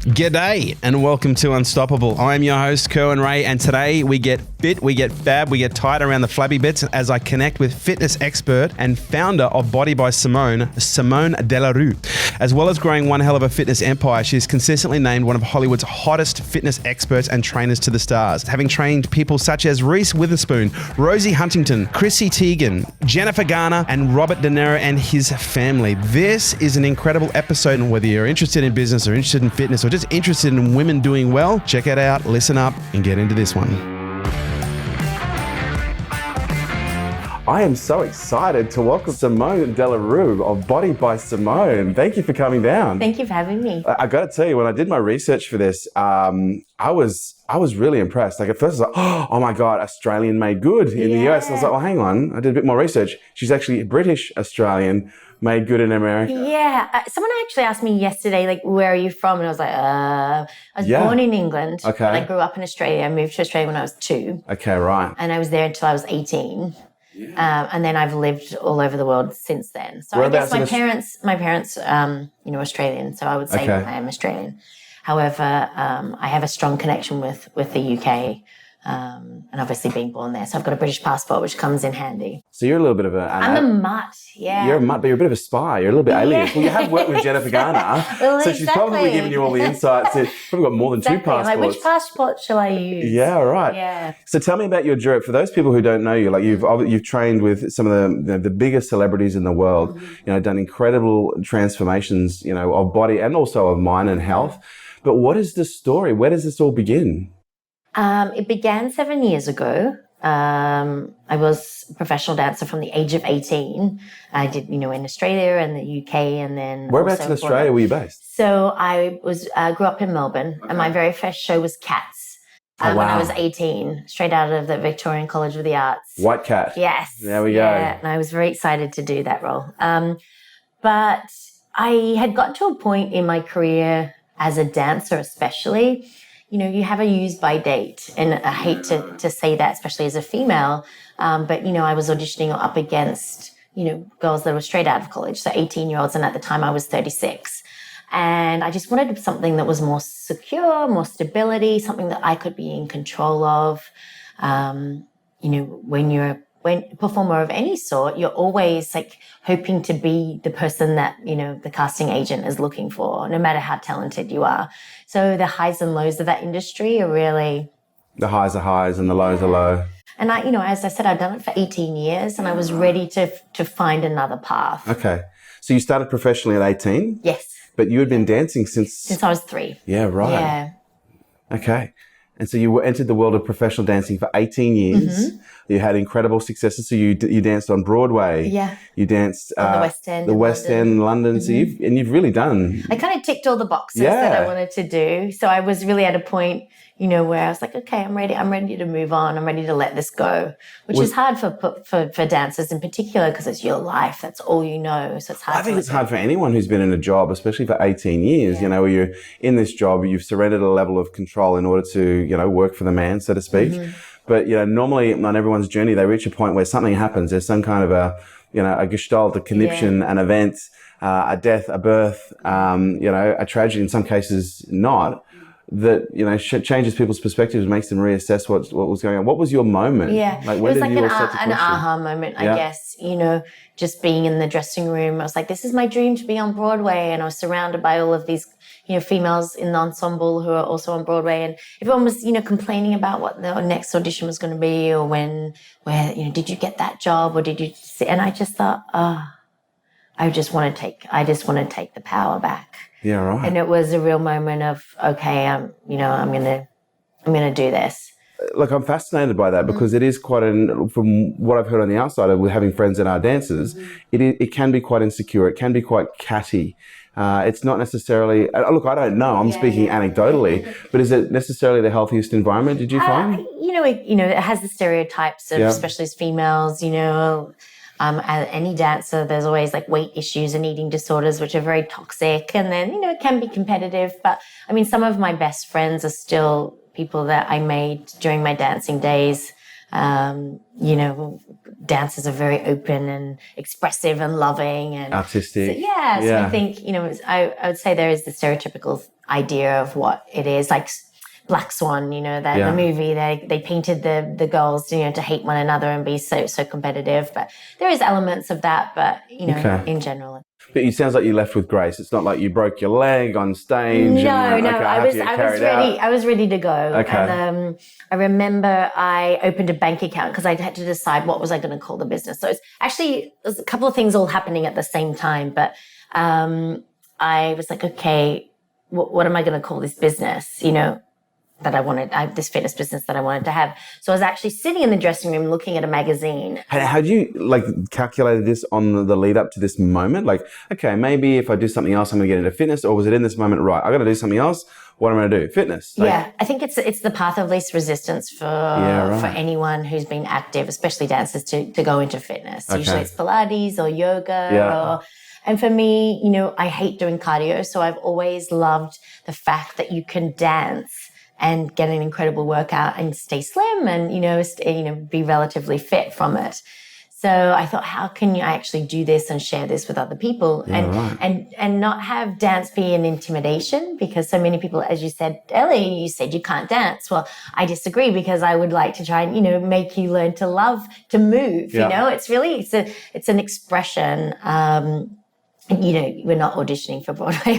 G'day and welcome to Unstoppable. I'm your host, Kerwin, and today we get fit, we get fab, we get tight around the flabby bits as I connect with fitness expert and founder of Body by Simone, Simone De La Rue. As well as growing one hell of a fitness empire, she's consistently named one of Hollywood's hottest fitness experts and trainers to the stars, having trained people such as Reese Witherspoon, Rosie Huntington, Chrissy Teigen, Jennifer Garner, and Robert De Niro and his family. This is an incredible episode, and whether you're interested in business or interested in fitness or just interested in women doing well, check it out, listen up, and get into this one. I am so excited to welcome Simone De La Rue of Body by Simone. Thank you for coming down. Thank you for having me. I got to tell you, when I did my research for this, I was really impressed. Like at first I was like, oh my God, Australian made good in the US. I was like, well, hang on. I did a bit more research. She's actually British Australian, made good in America. Yeah. Someone actually asked me yesterday, like, where are you from? And I was like, I was born in England. Okay. But I grew up in Australia. I moved to Australia when I was 2. Okay, right. And I was there until I was 18. And then I've lived all over the world since then. So I guess my parents, Australian. So I would say I am Australian. However, I have a strong connection with the UK. And obviously being born there. So I've got a British passport, which comes in handy. So you're a little bit of I'm a mutt, yeah. You're a mutt, but you're a bit of a spy. You're a little bit alien. Well, you have worked with Jennifer Garner. So she's probably given you all the insights. You've probably got more than 2 passports. Like, which passport shall I use? Yeah, right. Yeah. So tell me about your journey. For those people who don't know you, like you've trained with some of the biggest celebrities in the world, done incredible transformations, of body and also of mind and health. But what is the story? Where does this all begin? It began 7 years ago. I was a professional dancer from the age of 18. I did, in Australia and the UK, and then whereabouts in Australia were you based? So I grew up in Melbourne, and my very first show was Cats. When I was 18, straight out of the Victorian College of the Arts. White Cat. Yes. There we go. And I was very excited to do that role. But I had got to a point in my career as a dancer, especially. You have a use by date, and I hate to say that, especially as a female, but, I was auditioning up against, girls that were straight out of college, so 18-year-olds, and at the time I was 36. And I just wanted something that was more secure, more stability, something that I could be in control of. When you're a performer of any sort, you're always like hoping to be the person that, the casting agent is looking for, no matter how talented you are. So the highs and lows of that industry are really... The highs are highs and the lows are low. And I, as I said, I've done it for 18 years and I was ready to find another path. Okay. So you started professionally at 18? Yes. But you had been dancing since I was 3. Yeah, right. Yeah. Okay. And so you entered the world of professional dancing for 18 years. Mm-hmm. You had incredible successes. So you danced on Broadway. Yeah. You danced on the West End. The West End in London. Mm-hmm. So you've really done. I kind of ticked all the boxes that I wanted to do. So I was really at a point, where I was like, okay, I'm ready to move on. I'm ready to let this go, which is hard for dancers in particular because it's your life. That's all you know. So it's hard. I think it's hard for anyone who's been in a job, especially for 18 years, where you're in this job, you've surrendered a level of control in order to, work for the man, so to speak. Mm-hmm. But, normally on everyone's journey, they reach a point where something happens. There's some kind of a gestalt, a conniption, an event, a death, a birth, a tragedy, in some cases not. That changes people's perspectives, makes them reassess what was going on. What was your moment? Yeah, like, it was like an aha moment, I guess. Just being in the dressing room, I was like, "This is my dream to be on Broadway," and I was surrounded by all of these, females in the ensemble who are also on Broadway, and everyone was, complaining about what the next audition was going to be, or where, did you get that job, or did you? And I just thought, I just want to take the power back. Yeah, right. And it was a real moment of, okay, I'm gonna do this. Look, I'm fascinated by that because it is quite from what I've heard on the outside of having friends that are dancers, it can be quite insecure. It can be quite catty. It's not necessarily, look, I don't know. I'm speaking anecdotally, but is it necessarily the healthiest environment? Did you find? It has the stereotypes of, especially as females, as any dancer, there's always like weight issues and eating disorders, which are very toxic. And then, it can be competitive. But some of my best friends are still people that I made during my dancing days. You know, dancers are very open and expressive and loving and artistic. So I think, you know, I would say there is the stereotypical idea of what it is, like Black Swan, you know, that the movie, they painted the girls, you know, to hate one another and be so competitive. But there is elements of that, but, you know, in general. But it sounds like you left with grace. It's not like you broke your leg on stage. I was ready to go. Okay. And I remember I opened a bank account because I had to decide what was I going to call the business. So there's a couple of things all happening at the same time. But I was like, okay, what am I going to call this business? You know, that I wanted, this fitness business that I wanted to have. So I was actually sitting in the dressing room looking at a magazine. Had you calculated this on the lead up to this moment? Like, okay, maybe if I do something else, I'm going to get into fitness, or was it in this moment, right, I got to do something else? What am I going to do? Fitness. I think it's the path of least resistance for anyone who's been active, especially dancers, to go into fitness. Usually it's Pilates or yoga and for me, you know, I hate doing cardio. So I've always loved the fact that you can dance and get an incredible workout and stay slim and, you know, be relatively fit from it. So I thought, how can I actually do this and share this with other people and not have dance be an intimidation? Because so many people, as you said earlier, you said you can't dance. Well, I disagree because I would like to try and, you know, make you learn to love to move. You know, it's really, it's an expression. You know, we're not auditioning for Broadway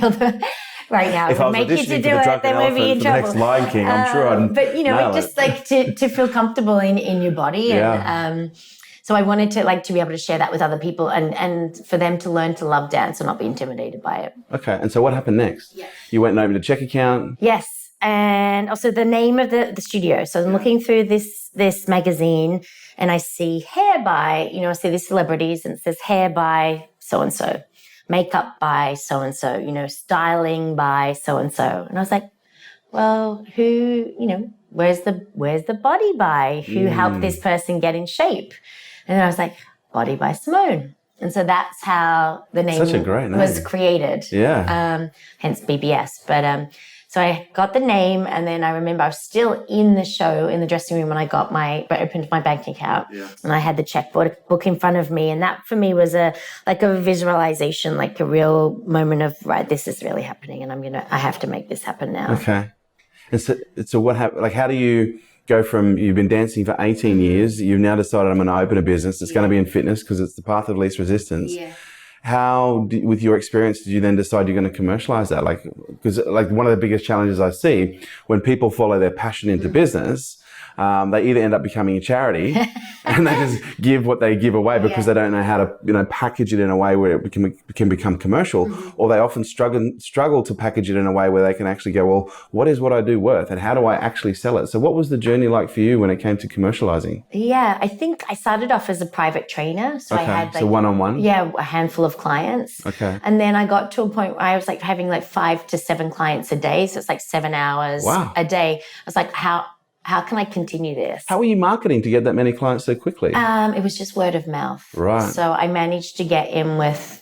right now. If I was make you to auditioning do for the it, Drunken then we'll be in Elephant for the trouble. next Lion King, I'm sure I'd But, you know, nail just it. like to feel comfortable in your body. And so I wanted to be able to share that with other people and for them to learn to love dance and not be intimidated by it. Okay, and so what happened next? You went and opened a check account? Yes, and also the name of the studio. So I'm looking through this magazine and I see hair by, you know, I see these celebrities and it says hair by so-and-so. Makeup by so-and-so, you know, styling by so-and-so. And I was like, well, who, you know, where's the body by? Who helped this person get in shape? And then I was like, Body by Simone. And so that's how the name, Such a great name was created. Yeah. Hence BBS. But so I got the name and then I remember I was still in the show, in the dressing room when I opened my bank account and I had the checkbook in front of me. And that for me was a visualization, like a real moment of, right, this is really happening and I have to make this happen now. Okay. And so what happened? Like, how do you go from, you've been dancing for 18 years, you've now decided I'm going to open a business. It's going to be in fitness because it's the path of least resistance. Yeah. How, with your experience, did you then decide you're going to commercialize that? Like, because like one of the biggest challenges I see when people follow their passion into business, they either end up becoming a charity and they just give what they give away because they don't know how to, you know, package it in a way where it can become commercial, or they often struggle to package it in a way where they can actually go, well, what is what I do worth and how do I actually sell it? So what was the journey like for you when it came to commercializing? Yeah, I think I started off as a private trainer. So I had so one-on-one? Yeah, a handful of clients. Okay. And then I got to a point where I was like having like 5 to 7 clients a day. So it's like 7 hours a day. I was like, how can I continue this? How were you marketing to get that many clients so quickly? It was just word of mouth. Right. So I managed to get in with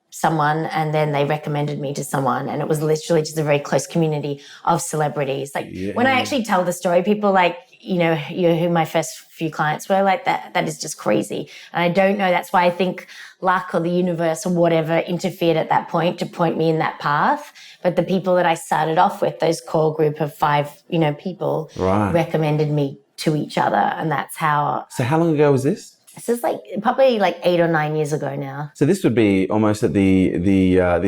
someone and then they recommended me to someone and it was literally just a very close community of celebrities. Like when I actually tell the story, people like, you know, who my first few clients were, like that is just crazy. And I don't know, that's why I think luck or the universe or whatever interfered at that point to point me in that path. But the people that I started off with, those core group of 5, you know, people recommended me to each other. And that's how. So how long ago was this? This is like probably like 8 or 9 years ago now. So this would be almost at the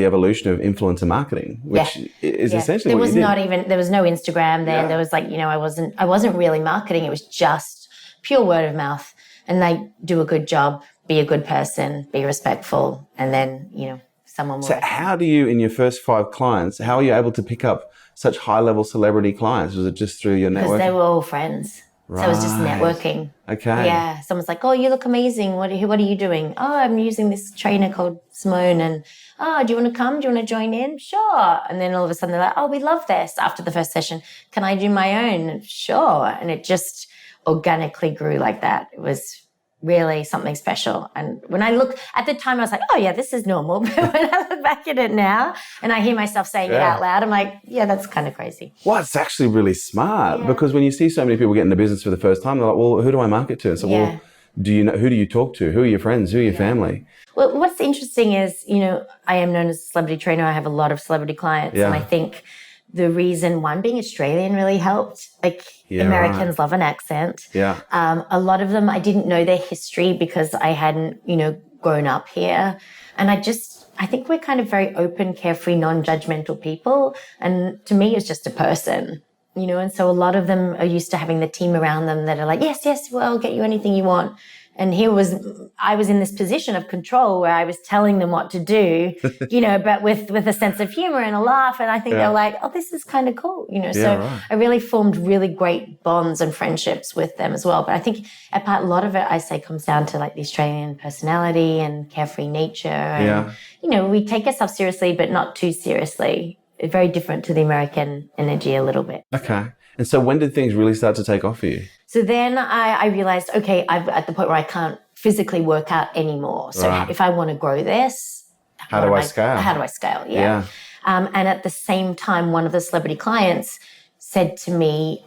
evolution of influencer marketing, which is essentially what you did. There was no Instagram then. There was like, you know, I wasn't really marketing. It was just pure word of mouth and like do a good job, be a good person, be respectful. And then, you know, someone will. So how do you, in your first 5 clients, how are you able to pick up such high-level celebrity clients? Was it just through your network? Because they were all friends. Right. So it was just networking. Okay. Yeah. Someone's like, oh, you look amazing. What are you doing? Oh, I'm using this trainer called Simone. And, oh, do you want to come? Do you want to join in? Sure. And then all of a sudden they're like, oh, we love this. After the first session, can I do my own? Sure. And it just organically grew like that. It was really something special. And when I look at the time, I was like, oh yeah, this is normal. But when I look back at it now and I hear myself saying it out loud, I'm like, yeah, that's kind of crazy. Well, it's actually really smart because when you see so many people get into business for the first time, they're like, well, who do I market to? And so, well, who do you talk to? Who are your friends? Who are your family? Well, what's interesting is, I am known as a celebrity trainer. I have a lot of celebrity clients. And I think the reason, one, being Australian really helped. Americans love an accent. Yeah. A lot of them, I didn't know their history because I hadn't, grown up here. And I think we're kind of very open, carefree, non-judgmental people. And to me, it's just a person, and so a lot of them are used to having the team around them that are like, yes, well, I'll get you anything you want. And I was in this position of control where I was telling them what to do, but with a sense of humor and a laugh. And I think they're like, oh, this is kind of cool, I really formed really great bonds and friendships with them as well. But I think a lot of it, I say, comes down to like the Australian personality and carefree nature. And, we take ourselves seriously, but not too seriously. It's very different to the American energy a little bit. Okay. And so when did things really start to take off for you? So then I realized, okay, I'm at the point where I can't physically work out anymore. So if I want to grow this, how do I scale? How do I scale? Yeah. And at the same time, one of the celebrity clients said to me,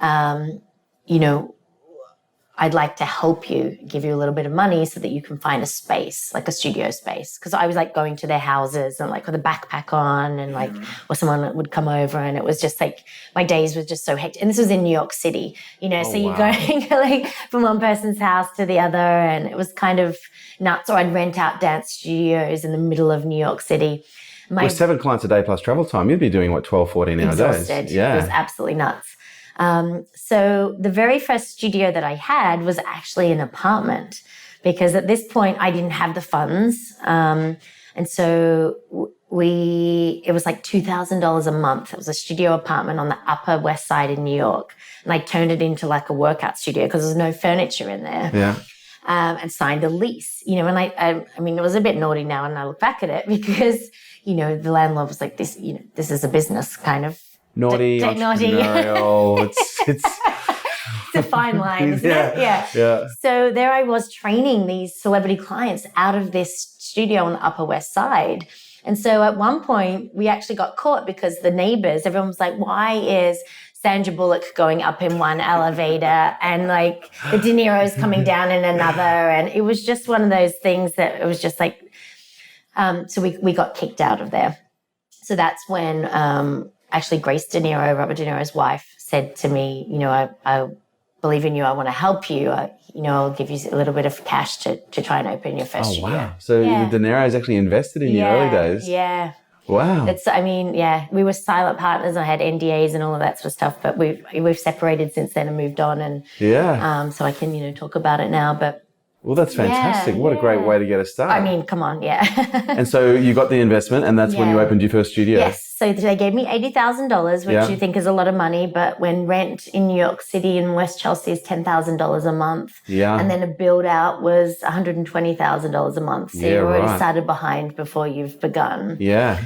I'd like to help you, give you a little bit of money so that you can find a space, like a studio space. Because I was like going to their houses and like with a backpack on and like, or someone would come over and it was just like, my days were just so hectic. And this was in New York City, so you're going like from one person's house to the other and it was kind of nuts. Or I'd rent out dance studios in the middle of New York City. With 7 clients a day plus travel time, you'd be doing 12, 14 hour days. Yeah. It was absolutely nuts. So the very first studio that I had was actually an apartment because at this point I didn't have the funds. And so it was like $2,000 a month. It was a studio apartment on the Upper West Side in New York. And I turned it into like a workout studio because there's no furniture in there. Yeah. And signed a lease, and I mean, it was a bit naughty now and I look back at it because, the landlord was like this, this is a business kind of. Naughty, entrepreneurial. It's a fine line, isn't it? Yeah. So there I was training these celebrity clients out of this studio on the Upper West Side. And so at one point we actually got caught because the neighbors, everyone was like, why is Sandra Bullock going up in one elevator and like the De Niro's coming down in another? And it was just one of those things that it was just like, so we got kicked out of there. So that's when, actually, Grace De Niro, Robert De Niro's wife, said to me, I believe in you. I want to help you. I'll give you a little bit of cash to try and open your first studio. Wow. So De Niro's actually invested in your early days. Yeah. Wow. We were silent partners. I had NDAs and all of that sort of stuff, but we've separated since then and moved on. And so I can, talk about it now, but. Well, that's fantastic. What a great way to get a start. I mean, come on, And so you got the investment and that's when you opened your first studio? Yes. So they gave me $80,000, which you think is a lot of money, but when rent in New York City and West Chelsea is $10,000 a month, and then a build out was $120,000 a month. So you've already started behind before you've begun. Yeah.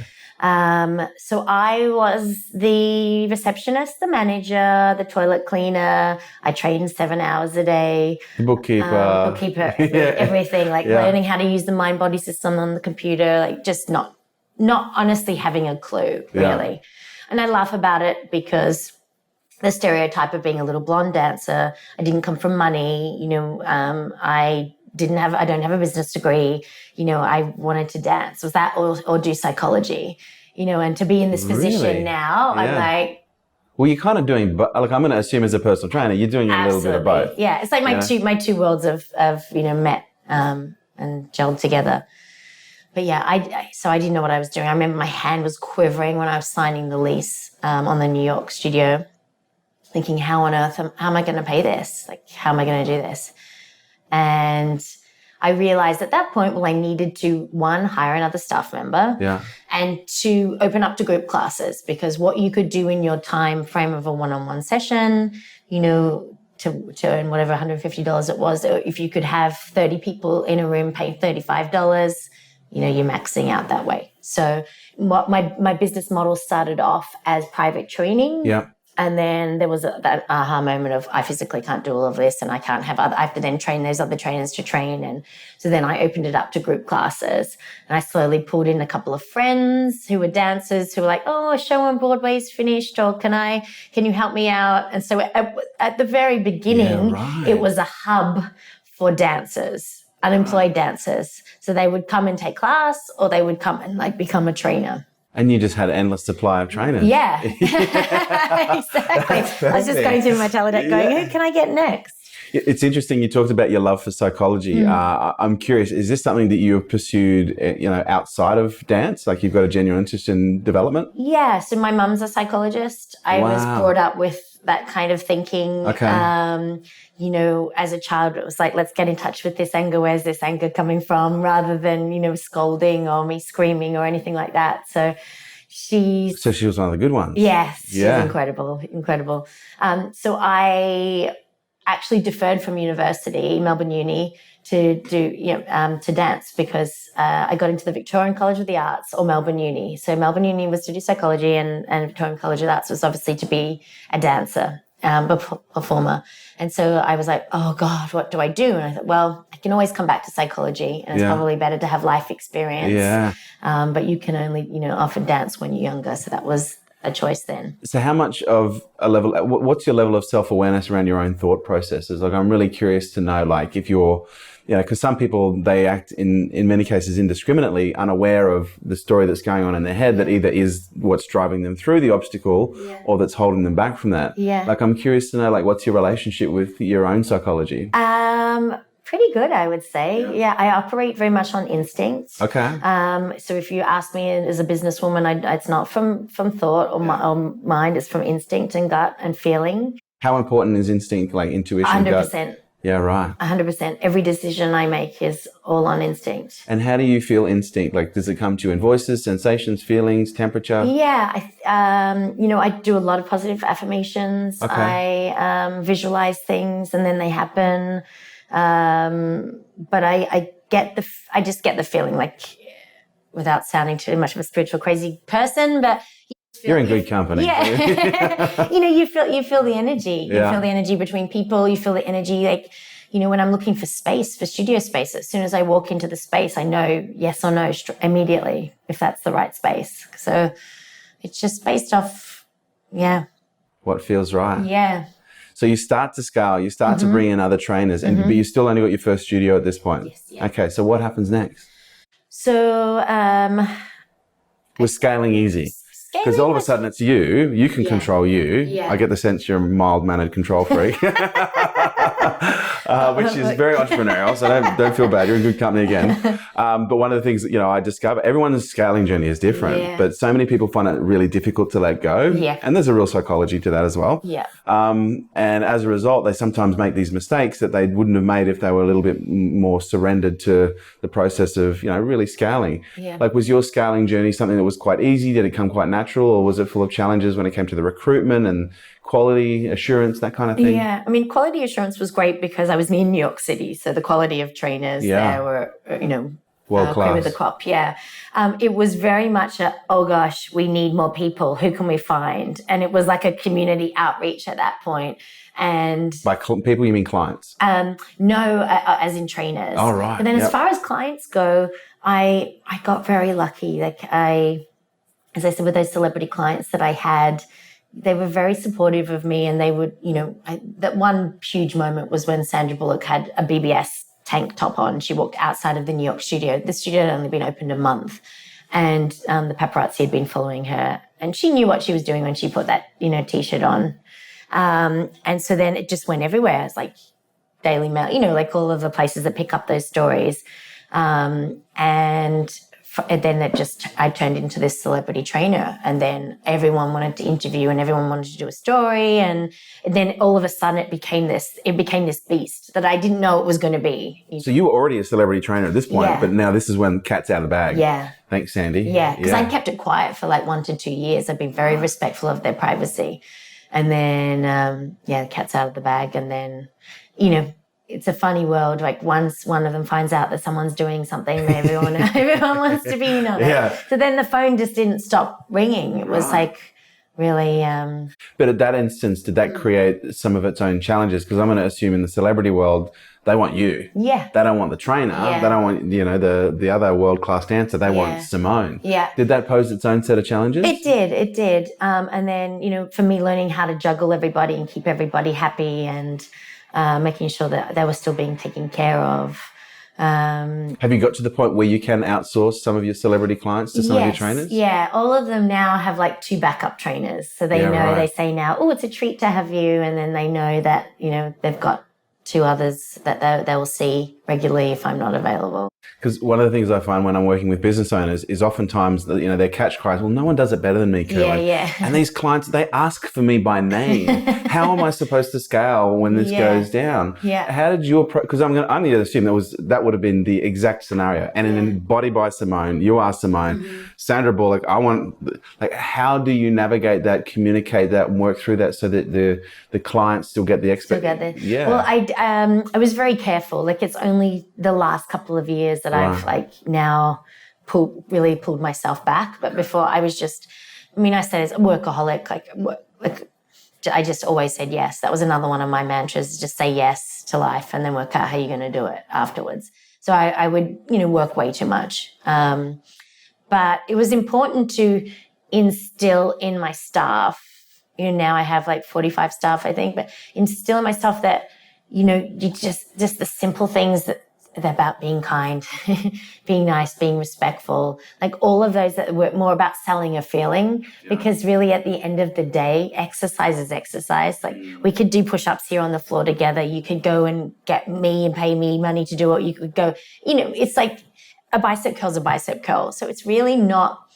So I was the receptionist, the manager, the toilet cleaner. I trained 7 hours a day. The bookkeeper. Everything, like learning how to use the mind body system on the computer, like just not honestly having a clue, really. And I laugh about it because the stereotype of being a little blonde dancer, I didn't come from money, I don't have a business degree, I wanted to dance. Was that or do psychology, and to be in this position now, I'm like. Well, you're kind of doing, but like I'm going to assume as a personal trainer, you're doing a little bit of both. Yeah, it's like my two worlds of met and gelled together. But yeah, I didn't know what I was doing. I remember my hand was quivering when I was signing the lease on the New York studio, thinking, how on earth, how am I going to pay this? Like, how am I going to do this? And I realized at that point, I needed to, 1, hire another staff member, and 2, open up to group classes, because what you could do in your time frame of a one-on-one session, to earn whatever $150 it was, if you could have 30 people in a room paying $35, you're maxing out that way. So what my business model started off as private training. Yeah. And then there was that aha moment of I physically can't do all of this, and I have to then train those other trainers to train. And so then I opened it up to group classes, and I slowly pulled in a couple of friends who were dancers who were like, oh, a show on Broadway's finished, or can you help me out? And so at the very beginning, it was a hub for dancers, unemployed dancers. So they would come and take class, or they would come and like become a trainer. And you just had an endless supply of trainers. Yeah, exactly. I was just going through my Teledeck going, who can I get next? It's interesting. You talked about your love for psychology. I'm curious, is this something that you have pursued, outside of dance? Like you've got a genuine interest in development? Yeah. So my mum's a psychologist. I was brought up with that kind of thinking. Okay. As a child, it was like, let's get in touch with this anger. Where's this anger coming from? Rather than, scolding or me screaming or anything like that. So she was one of the good ones. Yes. She's incredible. So I actually deferred from university, Melbourne Uni, to do, to dance because I got into the Victorian College of the Arts or Melbourne Uni. So Melbourne Uni was to do psychology and Victorian College of the Arts was obviously to be a dancer, performer. And so I was like, oh God, what do I do? And I thought, well, I can always come back to psychology and it's probably better to have life experience. Yeah. But you can only, often dance when you're younger. So that was a choice then. So how much of a level, what's your level of self-awareness around your own thought processes? Like, I'm really curious to know, like, if you're, because some people, they act in many cases indiscriminately, unaware of the story that's going on in their head that either is what's driving them through the obstacle or that's holding them back from that. Yeah. Like, I'm curious to know, like, what's your relationship with your own psychology? Pretty good, I would say. Yeah, I operate very much on instinct. Okay. So if you ask me as a businesswoman, it's not from thought or mind, it's from instinct and gut and feeling. How important is instinct, like intuition? 100%. Gut? Yeah, right. 100%. Every decision I make is all on instinct. And how do you feel instinct? Like, does it come to you in voices, sensations, feelings, temperature? Yeah, I do a lot of positive affirmations. Okay. I visualize things and then they happen. But I just get the feeling, like, without sounding too much of a spiritual crazy person, but you're in good company. Yeah. You feel the energy. You feel the energy between people. You feel the energy, like, when I'm looking for space, for studio space, as soon as I walk into the space, I know yes or no immediately if that's the right space. So it's just based off, what feels right. Yeah. So you start to scale, you start to bring in other trainers, but you still only got your first studio at this point. Yes. Yeah. Okay, so what happens next? So was scaling easy? Because all of a sudden it's you can control you. Yeah. I get the sense you're a mild-mannered control freak, which is very entrepreneurial, so don't feel bad. You're in good company again. But one of the things that, I discover, everyone's scaling journey is different, but so many people find it really difficult to let go. Yeah. And there's a real psychology to that as well. Yeah. And as a result, they sometimes make these mistakes that they wouldn't have made if they were a little bit more surrendered to the process of, really scaling. Yeah. Like, was your scaling journey something that was quite easy? Did it come quite natural, or was it full of challenges when it came to the recruitment and quality assurance, that kind of thing? Yeah, I mean, quality assurance was great because I was in New York City, so the quality of trainers there were, world class. Cream of the crop. Yeah, it was very much oh gosh, we need more people. Who can we find? And it was like a community outreach at that point. And by people, you mean clients? No, as in trainers. Oh, right. But then as far as clients go, I got very lucky. Like, as I said, with those celebrity clients that I had, they were very supportive of me, and they would, that one huge moment was when Sandra Bullock had a BBS tank top on. She walked outside of the New York studio. The studio had only been opened a month, and the paparazzi had been following her, and she knew what she was doing when she put that, T-shirt on. And so then it just went everywhere. It's like Daily Mail, like all of the places that pick up those stories. And then I turned into this celebrity trainer, and then everyone wanted to interview and everyone wanted to do a story. And then all of a sudden it became this beast that I didn't know it was going to be. So you were already a celebrity trainer at this point, but now this is when cat's out of the bag. Yeah. Thanks, Sandy. Yeah. Because I kept it quiet for like 1 to 2 years. I've been very respectful of their privacy. And then, the cat's out of the bag. And then, it's a funny world. Like, once one of them finds out that someone's doing something, everyone wants to be in on it. Yeah. So then the phone just didn't stop ringing. It was like, really. But at that instance, did that create some of its own challenges? Because I'm going to assume in the celebrity world, they want you. Yeah. They don't want the trainer. Yeah. They don't want, the other world-class dancer. They want Simone. Yeah. Did that pose its own set of challenges? It did. And then, for me, learning how to juggle everybody and keep everybody happy and making sure that they were still being taken care of. Have you got to the point where you can outsource some of your celebrity clients to some of your trainers? Yeah, all of them now have like 2 backup trainers. So they know, they say now, oh, it's a treat to have you. And then they know that, they've got 2 others that they will see regularly if I'm not available. Because one of the things I find when I'm working with business owners is oftentimes, their catch cries, well, no one does it better than me, Kerwin. Yeah. And these clients, they ask for me by name. How am I supposed to scale when this goes down? Yeah. How did your, because I'm going to assume that would have been the exact scenario. And in Body by Simone, you are Simone. Mm-hmm. Sandra Bullock, how do you navigate that, communicate that, and work through that so that the clients still get the expectation? Yeah. Well, I was very careful. Like, it's only the last couple of years that I've now really pulled myself back. But before I was I said as a workaholic, I just always said yes. That was another one of my mantras, just say yes to life and then work out how you're going to do it afterwards. So I would, work way too much. But it was important to instill in my staff, now I have 45 staff, I think, but instill in my staff that, you just the simple things that they're about being kind, being nice, being respectful, all of those that were more about selling a feeling, because really at the end of the day, exercise is exercise. We could do push-ups here on the floor together. You could go and get me and pay me money to do it. You could go, it's like a bicep curl is a bicep curl. So it's really not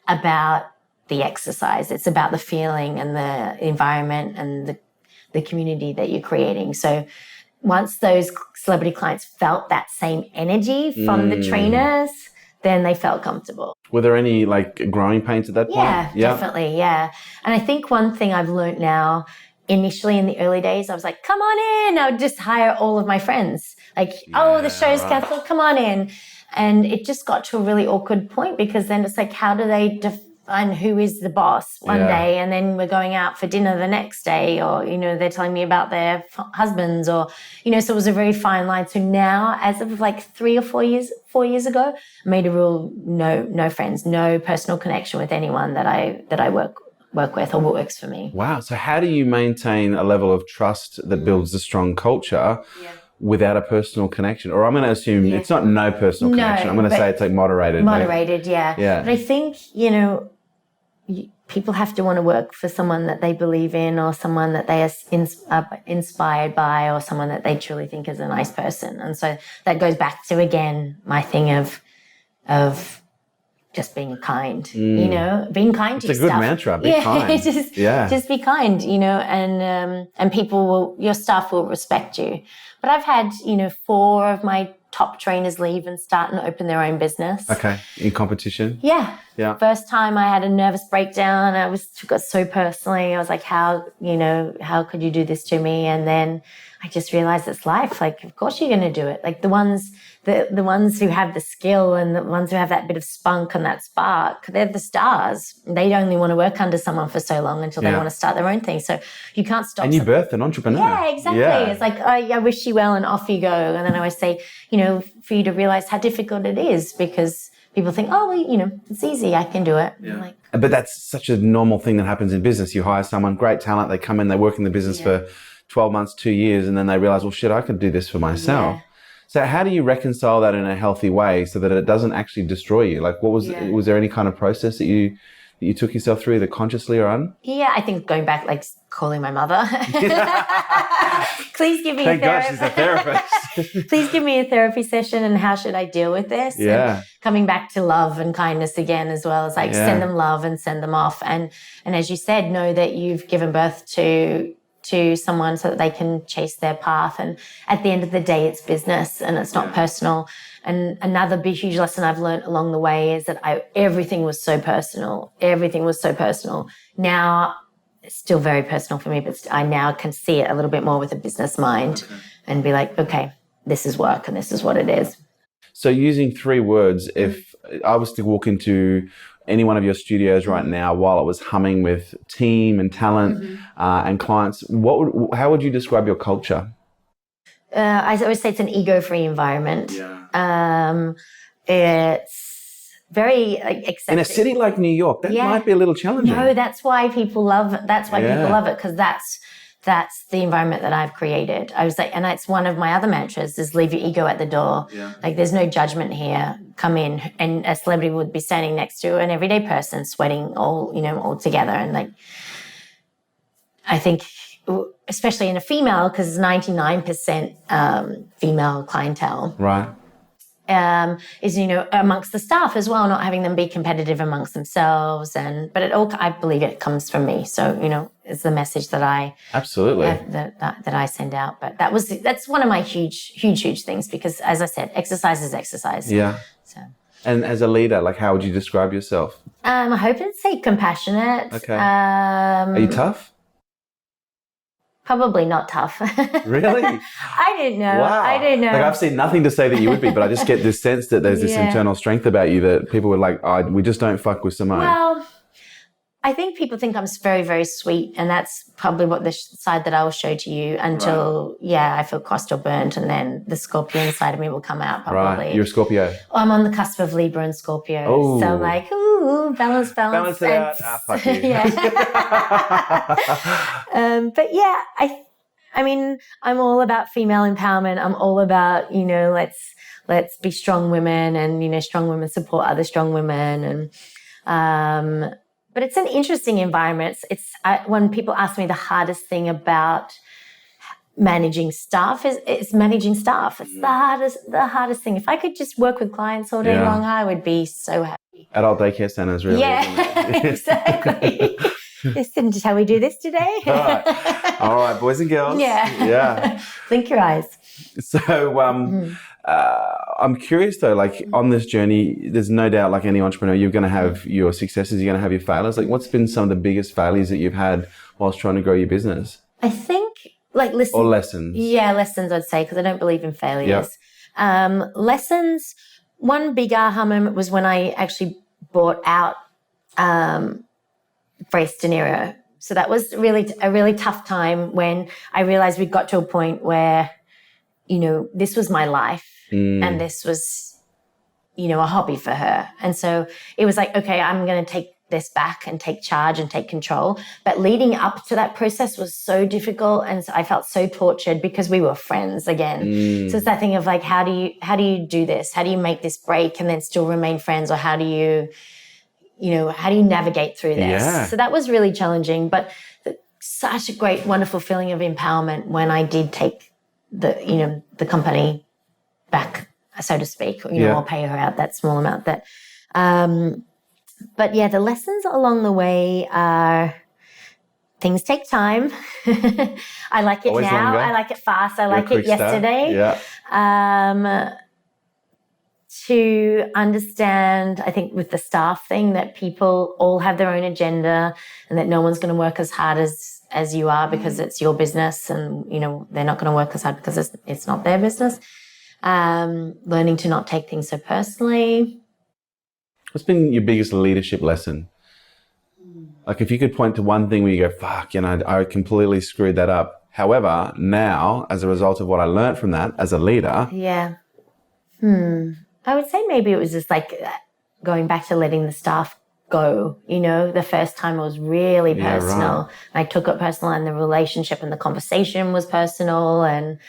about the exercise. It's about the feeling and the environment and the community that you're creating. So once those celebrity clients felt that same energy from the trainers, then they felt comfortable. Were there any growing pains at that point? Yeah, definitely. Yeah. And I think one thing I've learned now, initially in the early days, I was like, come on in. I would just hire all of my friends. The show's canceled, come on in. And it just got to a really awkward point, because then it's how do they define who is the boss one day, and then we're going out for dinner the next day, or, they're telling me about their husbands, or, so it was a very fine line. So now, as of 3 or 4 years ago, I made a rule, no friends, no personal connection with anyone that I work with or works for me. Wow. So how do you maintain a level of trust that builds a strong culture without a personal connection? Or I'm going to assume it's not no personal connection. I'm going to say it's moderated. Moderated, yeah. But I think, people have to want to work for someone that they believe in, or someone that they are inspired by, or someone that they truly think is a nice person. And so that goes back to, again, my thing of just being kind, being kind to yourself. It's a good mantra, be kind. Just be kind, and your staff will respect you. But I've had, 4 of my top trainers leave and start and open their own business. Okay. In competition? Yeah. First time I had a nervous breakdown. I took it so personally. I was like, how could you do this to me? And then I just realized it's life. Of course you're going to do it. The ones who have the skill and the ones who have that bit of spunk and that spark, they're the stars. They only want to work under someone for so long until they want to start their own thing. So you can't stop. And you birthed an entrepreneur. Yeah, exactly. Yeah. It's I wish you well and off you go. And then I always say, for you to realize how difficult it is, because people think, it's easy, I can do it. Yeah. But that's such a normal thing that happens in business. You hire someone, great talent, they come in, they work in the business for 12 months, 2 years, and then they realize, well, shit, I could do this for myself. Yeah. So how do you reconcile that in a healthy way so that it doesn't actually destroy you? Was there any kind of process that you took yourself through, either consciously or un? Yeah, I think going back, calling my mother. Please give me Thank God she's a therapist. Please give me a therapy session, and how should I deal with this? Yeah. And coming back to love and kindness again, as well as send them love and send them off. And as you said, know that you've given birth to someone so that they can chase their path. And at the end of the day, it's business and it's not personal. And another big, huge lesson I've learned along the way is that everything was so personal. Everything was so personal. Now, it's still very personal for me, but I now can see it a little bit more with a business mind and be like, okay, this is work and this is what it is. So using 3 words, if I was to walk into any one of your studios right now, while it was humming with team and talent and clients, how would you describe your culture? I always say it's an ego-free environment. Yeah. It's very accepting. In a city like New York, that might be a little challenging. No, that's why people love it. That's why people love it, because that's the environment that I've created. I was like, and it's one of my other mantras is leave your ego at the door. Yeah. Like, there's no judgment here. Come in, and a celebrity would be standing next to an everyday person, sweating all together. And like, I think, especially in a female, because 99% female clientele. Right. Is, amongst the staff as well, not having them be competitive amongst themselves. But I believe it comes from me. So, it's the message that I absolutely that I send out. But that's one of my huge things, because, as I said, exercise is exercise. Yeah. So. And as a leader, like, how would you describe yourself? I hope I'd say compassionate. Okay. Are you tough? Probably not tough. Really? I didn't know. Wow. I didn't know. Like, I've seen nothing to say that you would be, but I just get this sense that there's this internal strength about you that people were like, oh, we just don't fuck with Simone. Well, I think people think I'm very, very sweet, and that's probably what the side that I will show to you until, I feel crossed or burnt, and then the Scorpion side of me will come out probably. Right, you're a Scorpio. I'm on the cusp of Libra and Scorpio. Oh. So I'm like, ooh, balance. Balance it out. Fuck you. But yeah, I mean, I'm all about female empowerment. I'm all about, let's be strong women, and, strong women support other strong women. And, but it's an interesting environment. When people ask me the hardest thing about managing staff is managing staff. It's the hardest thing. If I could just work with clients all day long, I would be so happy. Adult daycare centers, really. Yeah, exactly. Isn't how we do this today? All right, boys and girls. Yeah. Blink your eyes. So, I'm curious though, like, on this journey, there's no doubt, like any entrepreneur, you're going to have your successes, you're going to have your failures. Like, what's been some of the biggest failures that you've had whilst trying to grow your business? I think, like, lessons. Or lessons. Yeah, lessons, I'd say, because I don't believe in failures. Yep. Lessons, one big aha moment was when I actually bought out Brace De Niro. So that was a really tough time when I realized we got to a point where, this was my life and this was, a hobby for her. And so it was like, okay, I'm going to take this back and take charge and take control. But leading up to that process was so difficult, and so I felt so tortured because we were friends again. So it's that thing of like, how do you do this? How do you make this break and then still remain friends? Or how do you navigate through this? Yeah. So that was really challenging, but such a great, wonderful feeling of empowerment when I did take the company back, so to speak, or pay her out that small amount. But yeah, the lessons along the way are things take time. I like it always now. longer. I like it fast. I like it yesterday. Yeah. To understand, I think, with the staff thing, that people all have their own agenda and that no one's going to work as hard as you are because it's your business, and, they're not going to work as hard because it's not their business. Learning to not take things so personally. What's been your biggest leadership lesson? Like, if you could point to one thing where you go, fuck, I completely screwed that up. However, now, as a result of what I learned from that as a leader. Yeah. I would say maybe it was just like going back to letting the staff go. The first time it was really personal. Yeah, right. I took it personal, and the relationship and the conversation was personal. And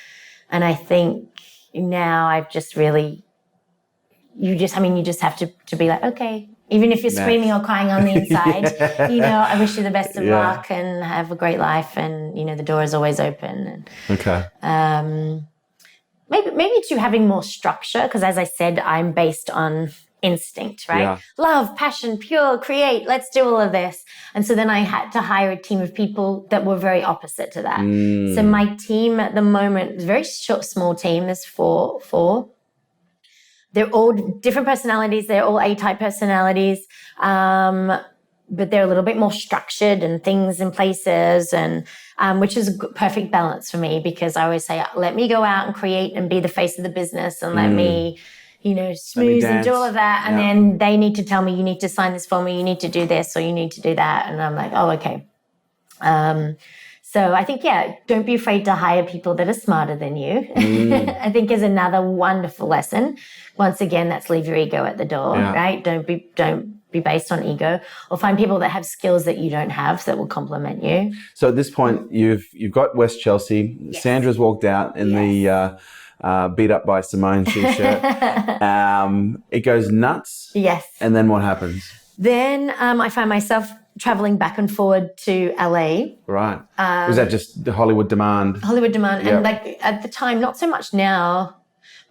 I think now I've just really, you just have to be like, okay, even if you're screaming or crying on the inside, I wish you the best of luck and have a great life. And, the door is always open. Okay. Maybe to having more structure, because as I said, I'm based on instinct, right? Yeah. Love, passion, pure, create, let's do all of this. And so then I had to hire a team of people that were very opposite to that. So my team at the moment is a very small team. There's four. They're all different personalities. They're all A-type personalities. But they're a little bit more structured and things in places, and which is a perfect balance for me, because I always say, let me go out and create and be the face of the business, and let me, schmooze and do all of that. And then they need to tell me, you need to sign this for me, you need to do this, or you need to do that. And I'm like, oh, okay. So I think, don't be afraid to hire people that are smarter than you. I think is another wonderful lesson. Once again, that's leave your ego at the door, right? Don't be based on ego, or find people that have skills that you don't have that will complement you. So at this point, you've got West Chelsea. Yes. Sandra's walked out in the beat up by Simone t-shirt. It goes nuts. Yes. And then what happens? Then I find myself traveling back and forward to LA. Right. Was that just the Hollywood demand? Hollywood demand. And like at the time, not so much now,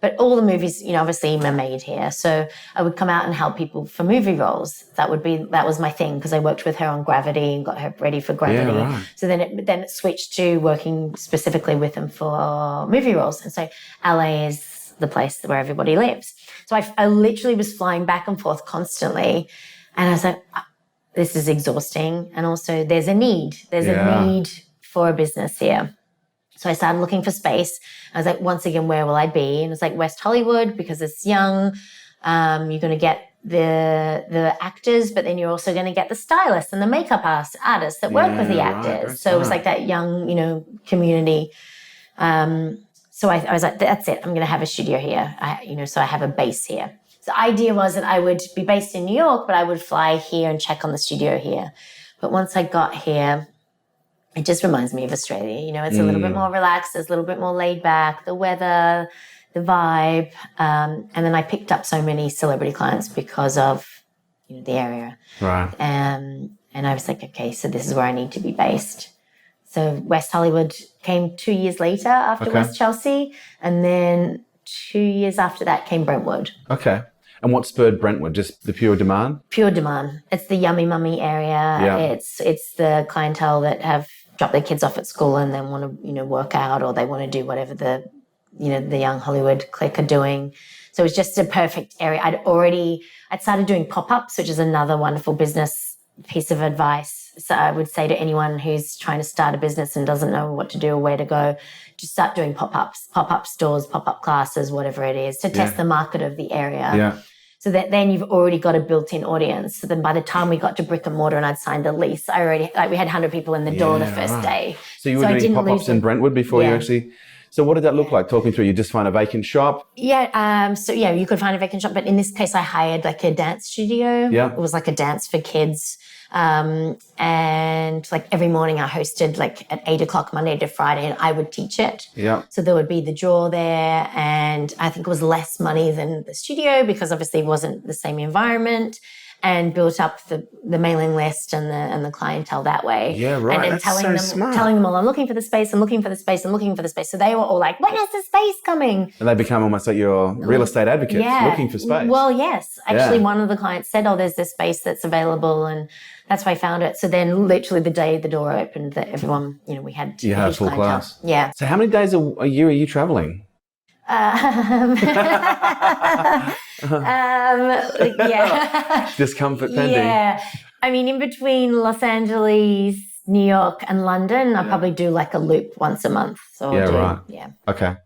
but all the movies, obviously are made here. So I would come out and help people for movie roles. That was my thing, because I worked with her on Gravity and got her ready for Gravity. Yeah, right. So then it switched to working specifically with them for movie roles. And so LA is the place where everybody lives. So I literally was flying back and forth constantly. And I was like, this is exhausting. And also there's a need. There's a need for a business here. So I started looking for space. I was like, once again, where will I be? And it's like West Hollywood, because it's young. You're going to get the actors, but then you're also going to get the stylists and the makeup artists that work with the actors. Right. So it was like that young, community. So I was like, that's it. I'm going to have a studio here. So I have a base here. So the idea was that I would be based in New York, but I would fly here and check on the studio here. But once I got here, it just reminds me of Australia. It's a little bit more relaxed. It's a little bit more laid back, the weather, the vibe. And then I picked up so many celebrity clients because of the area. Right. And I was like, okay, so this is where I need to be based. So West Hollywood came 2 years later after West Chelsea. And then 2 years after that came Brentwood. Okay. And what spurred Brentwood? Just the pure demand? Pure demand. It's the yummy mummy area. Yeah. It's the clientele that have dropped their kids off at school and then want to, work out, or they want to do whatever the young Hollywood clique are doing. So it was just a perfect area. I'd started doing pop-ups, which is another wonderful business piece of advice. So I would say to anyone who's trying to start a business and doesn't know what to do or where to go, just start doing pop-ups, pop-up stores, pop-up classes, whatever it is, to test the market of the area. Yeah. So that then you've already got a built-in audience. So then by the time we got to brick and mortar and I'd signed a lease, we had 100 people in the door the first day. So you were doing pop-ups in Brentwood before you actually... So what did that look like? Talk me through. You just find a vacant shop? Yeah. You could find a vacant shop. But in this case, I hired like a dance studio. Yeah. It was like a dance for kids. And like every morning I hosted like at 8:00 Monday to Friday, and I would teach it. Yeah. So there would be the draw there, and I think it was less money than the studio because obviously it wasn't the same environment, and built up the mailing list and the clientele that way. Yeah, right. And then telling them all, I'm looking for the space, I'm looking for the space, I'm looking for the space. So they were all like, when is the space coming? And they become almost like your real estate advocates looking for space. Well, yes. Actually, one of the clients said, there's this space that's available, and that's why I found it. So then literally the day the door opened, that everyone, we had... You had a full clientele. class. Yeah. So how many days a year are you traveling? Discomfort pending. Yeah. I mean, in between Los Angeles, New York and London, I probably do like a loop once a month. So right. Yeah. Okay.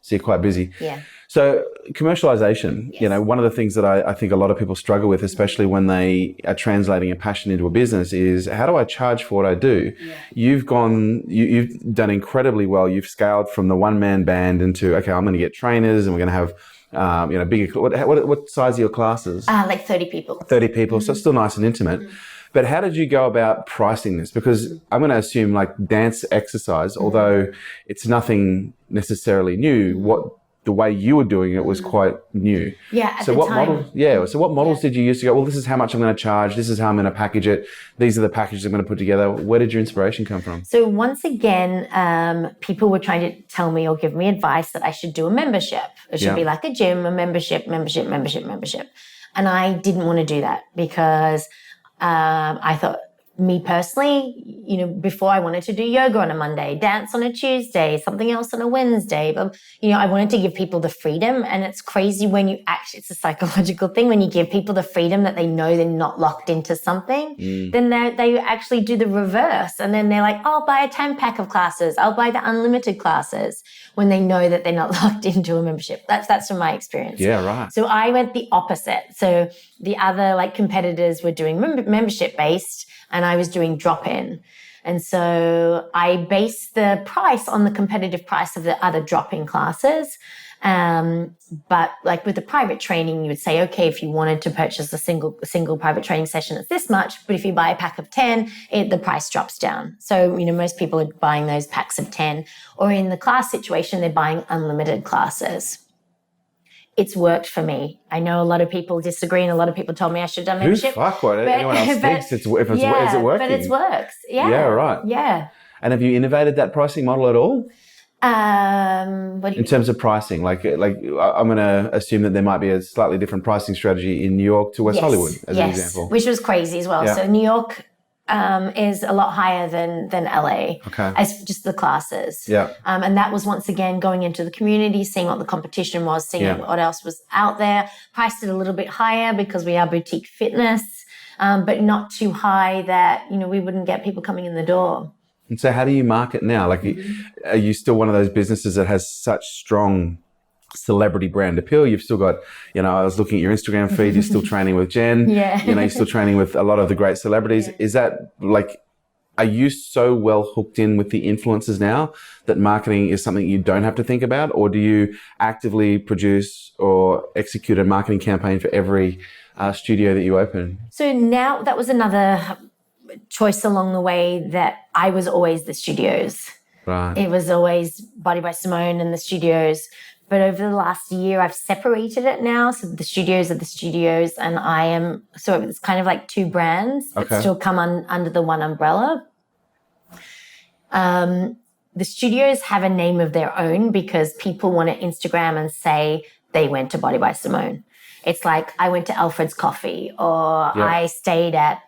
So you're quite busy. Yeah. So commercialization, one of the things that I think a lot of people struggle with, especially when they are translating a passion into a business, is how do I charge for what I do? Yeah. You've done incredibly well. You've scaled from the one-man band into, okay, I'm going to get trainers and we're going to have, bigger, what size are your classes? Like 30 people. 30 people. Mm-hmm. So it's still nice and intimate. Mm-hmm. But how did you go about pricing this? Because I'm going to assume like dance exercise, although it's nothing necessarily new, the way you were doing it was quite new. Yeah, at the time. So what models did you use to go, well, this is how much I'm going to charge, this is how I'm going to package it, these are the packages I'm going to put together. Where did your inspiration come from? So once again, people were trying to tell me or give me advice that I should do a membership. It should be like a gym, a membership. And I didn't want to do that because I thought me personally, you know, before I wanted to do yoga on a Monday, dance on a Tuesday, something else on a Wednesday. But, you know, I wanted to give people the freedom. And it's crazy when you actually, it's a psychological thing, when you give people the freedom that they know they're not locked into something, then they actually do the reverse. And then they're like, I'll buy a 10-pack of classes. I'll buy the unlimited classes when they know that they're not locked into a membership. That's from my experience. Yeah, right. So I went the opposite. So the other like competitors were doing membership based, and I was doing drop-in. And so I based the price on the competitive price of the other drop-in classes. But like with the private training, you would say, okay, if you wanted to purchase a single private training session, it's this much. But if you buy a pack of 10, the price drops down. So, you know, most people are buying those packs of 10. Or in the class situation, they're buying unlimited classes. It's worked for me. I know a lot of people disagree, and a lot of people told me I should have done membership. What anyone else thinks is it working? But it works. Yeah. Yeah, right. Yeah. And have you innovated that pricing model at all? In terms of pricing, like I'm going to assume that there might be a slightly different pricing strategy in New York to West Hollywood, as an example. Which was crazy as well. Yeah. So New York is a lot higher than LA. Okay. As just the classes. Yeah. And that was once again going into the community, seeing what the competition was, seeing what else was out there. Priced it a little bit higher because we are boutique fitness, but not too high that, you know, we wouldn't get people coming in the door. And so how do you market now? Like, are you still one of those businesses that has such strong celebrity brand appeal? You've still got, you know, I was looking at your Instagram feed, you're still training with Jen. Yeah. You know, you're still training with a lot of the great celebrities. Yeah. Is that like, are you so well hooked in with the influencers now that marketing is something you don't have to think about? Or do you actively produce or execute a marketing campaign for every studio that you open? So now that was another choice along the way, that I was always the studios. Right. It was always Body by Simone and the studios. But over the last year, I've separated it now. So the studios are the studios, and I am, so it's kind of like two brands that still come under the one umbrella. The studios have a name of their own because people want to Instagram and say they went to Body by Simone. It's like, I went to Alfred's Coffee, or I stayed at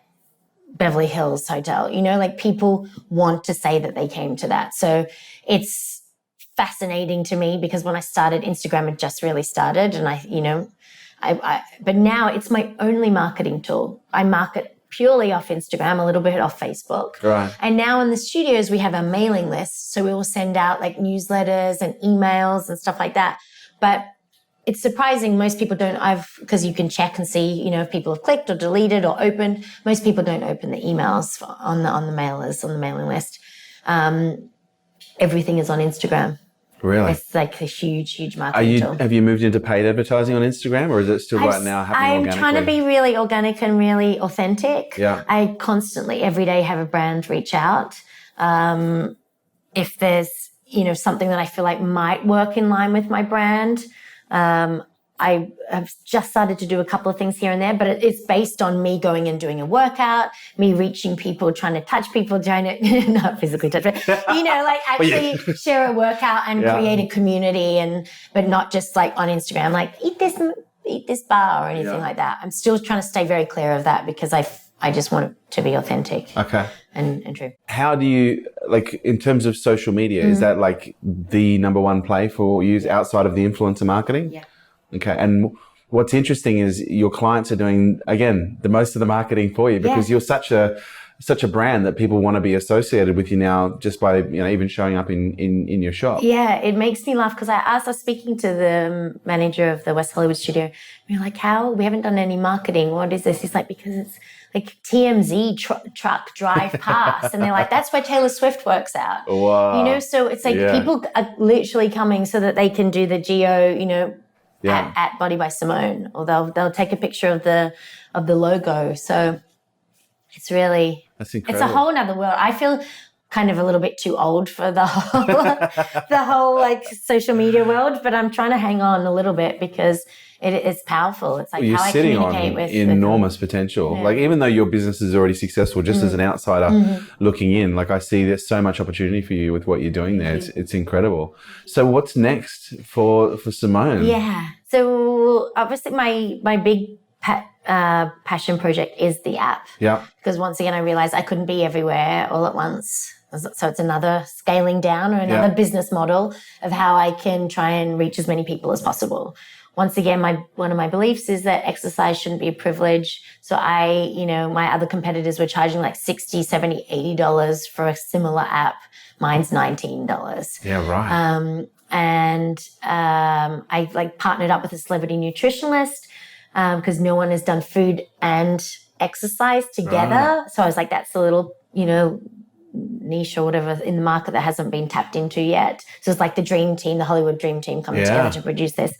Beverly Hills Hotel. You know, like people want to say that they came to that. So it's fascinating to me because when I started, Instagram had just really started, and but now it's my only marketing tool. I market purely off Instagram, a little bit off Facebook. Right. And now in the studios, we have a mailing list. So we will send out like newsletters and emails and stuff like that. But it's surprising. Most people don't, because you can check and see, you know, if people have clicked or deleted or opened. Most people don't open the emails on the mailers, on the mailing list. Everything is on Instagram. Really? It's like a huge marketing tool. Have you moved into paid advertising on Instagram, or is it still right now happening organically? I'm trying to be really organic and really authentic. Yeah. I constantly, every day, have a brand reach out. If there's, you know, something that I feel like might work in line with my brand, I have just started to do a couple of things here and there, but it's based on me going and doing a workout, me reaching people, trying to touch people, trying to, not physically touch, but, you know, like actually share a workout and create a community, but not just like on Instagram, like eat this bar or anything like that. I'm still trying to stay very clear of that because I just want it to be authentic. Okay. And true. How do you, like, in terms of social media, is that like the number one play for you outside of the influencer marketing? Yeah. Okay. And what's interesting is your clients are doing, again, the most of the marketing for you because you're such a brand that people want to be associated with you now just by, you know, even showing up in your shop. Yeah, it makes me laugh because I was speaking to the manager of the West Hollywood studio. We were like, we haven't done any marketing. What is this? He's like, because it's like TMZ truck drive past. And they're like, that's where Taylor Swift works out. Wow. You know, so it's like people are literally coming so that they can do the geo, you know, at Body by Simone, or they'll take a picture of the logo. So it's really, that's incredible. It's a whole nother world. I feel kind of a little bit too old for the whole like social media world, but I'm trying to hang on a little bit because it's powerful. It's like how I communicate with enormous potential. Like even though your business is already successful, just as an outsider looking in, like I see there's so much opportunity for you with what you're doing there. It's incredible. So what's next for Simone? Yeah. So obviously my big passion project is the app. Yeah. Because once again, I realized I couldn't be everywhere all at once. So it's another scaling down or another business model of how I can try and reach as many people as possible. Once again, one of my beliefs is that exercise shouldn't be a privilege. So my other competitors were charging like $60, $70, $80 for a similar app. Mine's $19. Yeah, right. I like partnered up with a celebrity nutritionist because no one has done food and exercise together. Right. So I was like, that's a little, niche or whatever in the market that hasn't been tapped into yet. So it's like the dream team, the Hollywood dream team coming together to produce this.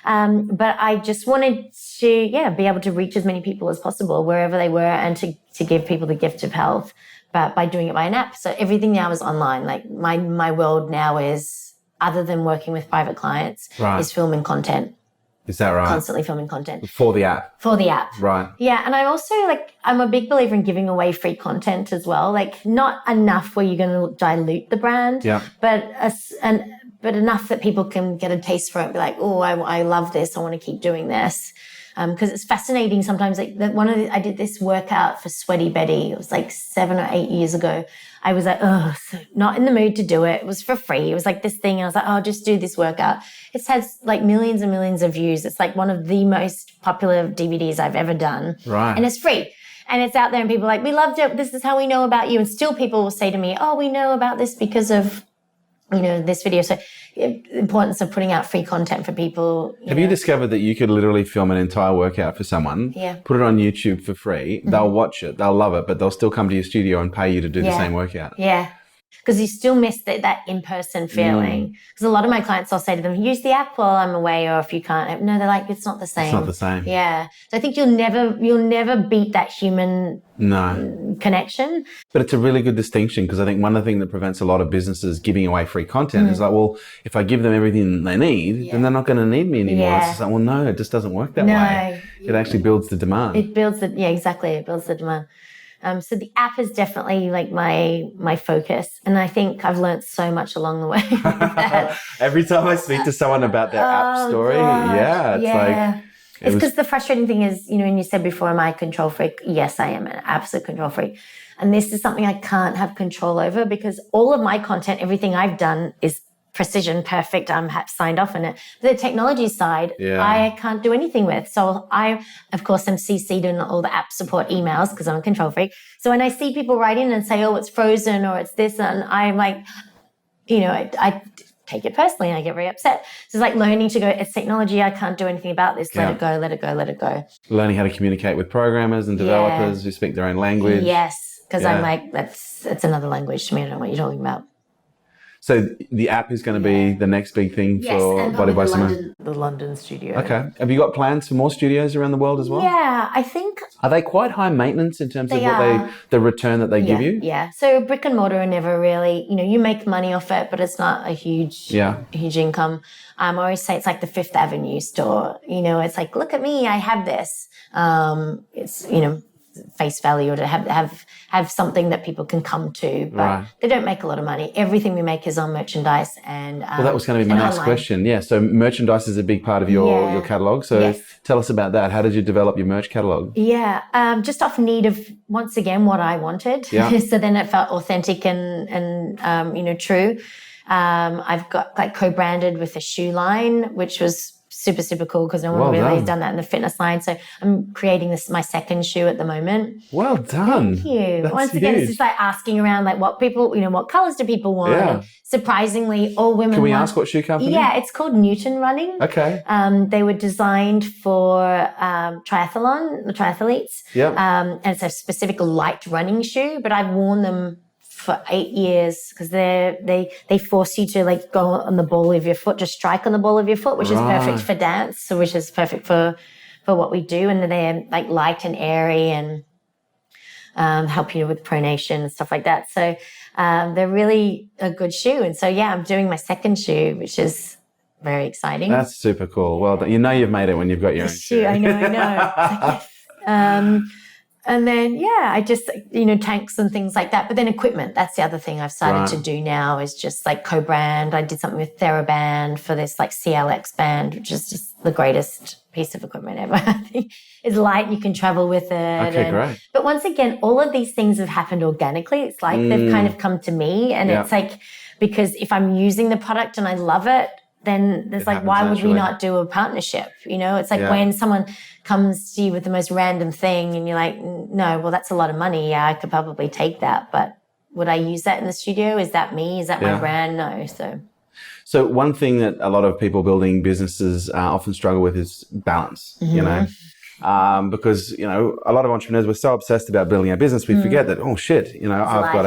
But I just wanted to, be able to reach as many people as possible wherever they were and to give people the gift of health, but by doing it by an app. So everything now is online. Like my world now is, other than working with private clients, is filming content. Is that right? Constantly filming content. For the app. For the app. Right. Yeah. And I also I'm a big believer in giving away free content as well. Like not enough where you're going to dilute the brand, but enough that people can get a taste for it and be like, oh, I love this. I want to keep doing this. Because it's fascinating sometimes. I did this workout for Sweaty Betty. It was like 7 or 8 years ago. I was like, not in the mood to do it. It was for free. It was like this thing. I was like, I'll just do this workout. It has like millions and millions of views. It's like one of the most popular DVDs I've ever done. Right. And it's free. And it's out there and people are like, we loved it. This is how we know about you. And still people will say to me, oh, we know about this because of, this video. So the importance of putting out free content for people. Have you discovered that you could literally film an entire workout for someone, put it on YouTube for free, they'll watch it, they'll love it, but they'll still come to your studio and pay you to do the same workout? Yeah. Because you still miss that in-person feeling. Because a lot of my clients, I'll say to them, use the app while I'm away, or if you can't. No, they're like, it's not the same. It's not the same. Yeah. So I think you'll never beat that human connection. But it's a really good distinction, because I think one of the things that prevents a lot of businesses giving away free content is like, well, if I give them everything they need, then they're not going to need me anymore. Yeah. It's like, well, no, it just doesn't work that way. It actually builds the demand. It builds exactly. It builds the demand. So the app is definitely like my focus. And I think I've learned so much along the way. Every time I speak to someone about their app story, it's because the frustrating thing is, and you said before, am I a control freak? Yes, I am an absolute control freak. And this is something I can't have control over because all of my content, everything I've done is precision, perfect. I'm signed off on it. But the technology side, I can't do anything with. So I, of course, am CC'd in all the app support emails because I'm a control freak. So when I see people write in and say, oh, it's frozen or it's this, and I'm like, I take it personally and I get very upset. So it's like learning to go, it's technology. I can't do anything about this. Let it go, let it go, let it go. Learning how to communicate with programmers and developers who speak their own language. Yes, because I'm like, that's another language to me. I don't know what you're talking about. So the app is going to be the next big thing for Body by Simone? The London studio. Okay. Have you got plans for more studios around the world as well? Yeah, I think. Are they quite high maintenance in terms of the return that they give you? Yeah. So brick and mortar are never really, you make money off it, but it's not a huge income. I always say it's like the Fifth Avenue store. It's like, look at me, I have this. It's, face value or to have something that people can come to, but they don't make a lot of money. Everything we make is on merchandise and well, that was going to be my next question. Yeah, so merchandise is a big part of your catalog. So tell us about that. How did you develop your merch catalog? Yeah, just off need of once again what I wanted. Yeah. So then it felt authentic and true. I've got like co-branded with a shoe line, which was super cool because no one really has done that in the fitness line. So I'm creating my second shoe at the moment. Well done. Thank you. Once again, it's just like asking around like what people, what colors do people want? Yeah. And surprisingly, all women Can we ask what shoe company? Yeah, it's called Newton Running. Okay. They were designed for triathletes. Yeah. And it's a specific light running shoe, but I've worn them for 8 years because they force you to like go on the ball of your foot, just strike on the ball of your foot, which is perfect for dance, so which is perfect for what we do. And they're like light and airy and help you with pronation and stuff like that. So they're really a good shoe. And so I'm doing my second shoe, which is very exciting. That's super cool. Well, you've made it when you've got your own shoe. I know. And then, I just, tanks and things like that. But then equipment, that's the other thing I've started to do now is just like co-brand. I did something with TheraBand for this like CLX band, which is just the greatest piece of equipment ever. I think it's light, you can travel with it. Okay, great. But once again, all of these things have happened organically. It's like they've kind of come to me, and it's like, because if I'm using the product and I love it, then there's like, why would we not do a partnership? You know, it's like when someone comes to you with the most random thing and you're like, no, well, that's a lot of money. Yeah, I could probably take that. But would I use that in the studio? Is that me? Is that my brand? No. So one thing that a lot of people building businesses often struggle with is balance, you know, because, you know, a lot of entrepreneurs, we're so obsessed about building our business, we forget that, oh shit, you know, I've got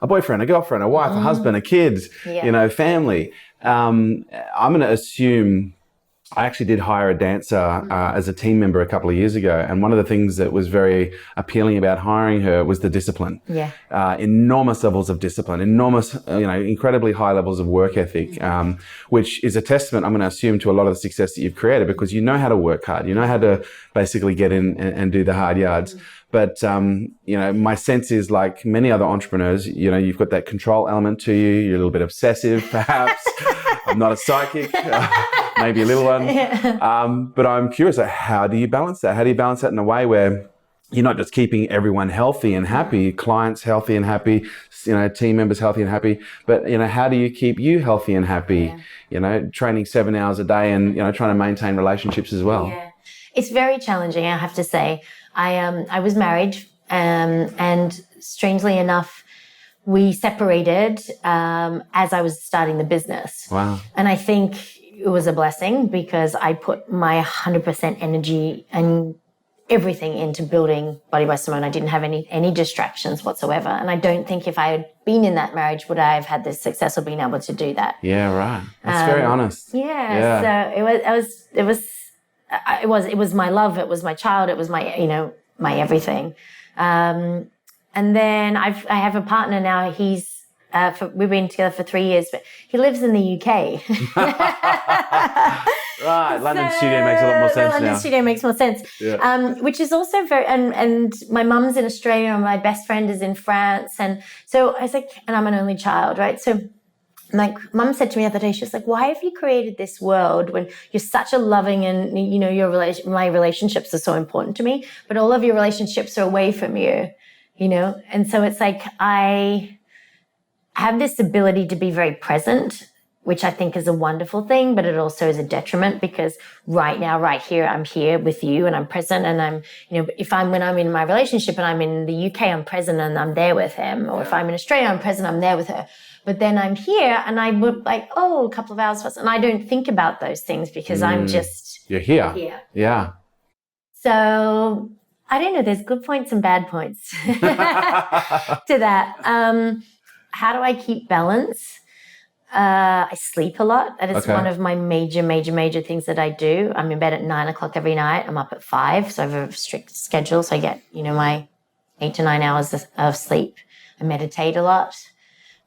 a boyfriend, a girlfriend, a wife, a husband, a kid, you know, family. I'm going to assume I actually did hire a dancer as a team member a couple of years ago. And one of the things that was very appealing about hiring her was the discipline. Yeah. Enormous levels of discipline, enormous, you know, incredibly high levels of work ethic, which is a testament, I'm going to assume, to a lot of the success that you've created, because you know how to work hard. You know how to basically get in and do the hard yards. But, you know, my sense is, like many other entrepreneurs, you know, you've got that control element to you. You're a little bit obsessive, perhaps. I'm not a psychic, maybe a little one. But I'm curious, how do you balance that? How do you balance that in a way where you're not just keeping everyone healthy and happy, clients healthy and happy, you know, team members healthy and happy, but, you know, how do you keep you healthy and happy? You know, training 7 hours a day and, you know, trying to maintain relationships as well. Yeah. It's very challenging, I have to say. I was married, and strangely enough, we separated as I was starting the business. Wow. And I think it was a blessing, because I put my 100% energy and everything into building Body by Simone. I didn't have any distractions whatsoever. And I don't think if I had been in that marriage, would I have had the success of being able to do that. Yeah, right. That's very honest. Yeah. So it was my love. It was my child. It was my, you know, my everything. And then I have a partner now. We've been together for 3 years, but he lives in the UK. Right, London studio makes a lot more sense now. London studio makes more sense, which is also very. And my mum's in Australia, and my best friend is in France, and so I was like, and I'm an only child, right? So, like, mum said to me the other day, she was like, "Why have you created this world when you're such a loving and, you know, my relationships are so important to me, but all of your relationships are away from you." You know, and so it's like I have this ability to be very present, which I think is a wonderful thing, but it also is a detriment, because right now, right here, I'm here with you and I'm present, and I'm, you know, when I'm in my relationship and I'm in the UK, I'm present and I'm there with him, or if I'm in Australia, I'm present, I'm there with her. But then I'm here and I would like, a couple of hours, and I don't think about those things because I'm just... You're here. Yeah. So... I don't know. There's good points and bad points to that. How do I keep balance? I sleep a lot. That is one of my major things that I do. I'm in bed at 9 o'clock every night. I'm up at 5. So I have a strict schedule. So I get, you know, my 8 to 9 hours of sleep. I meditate a lot.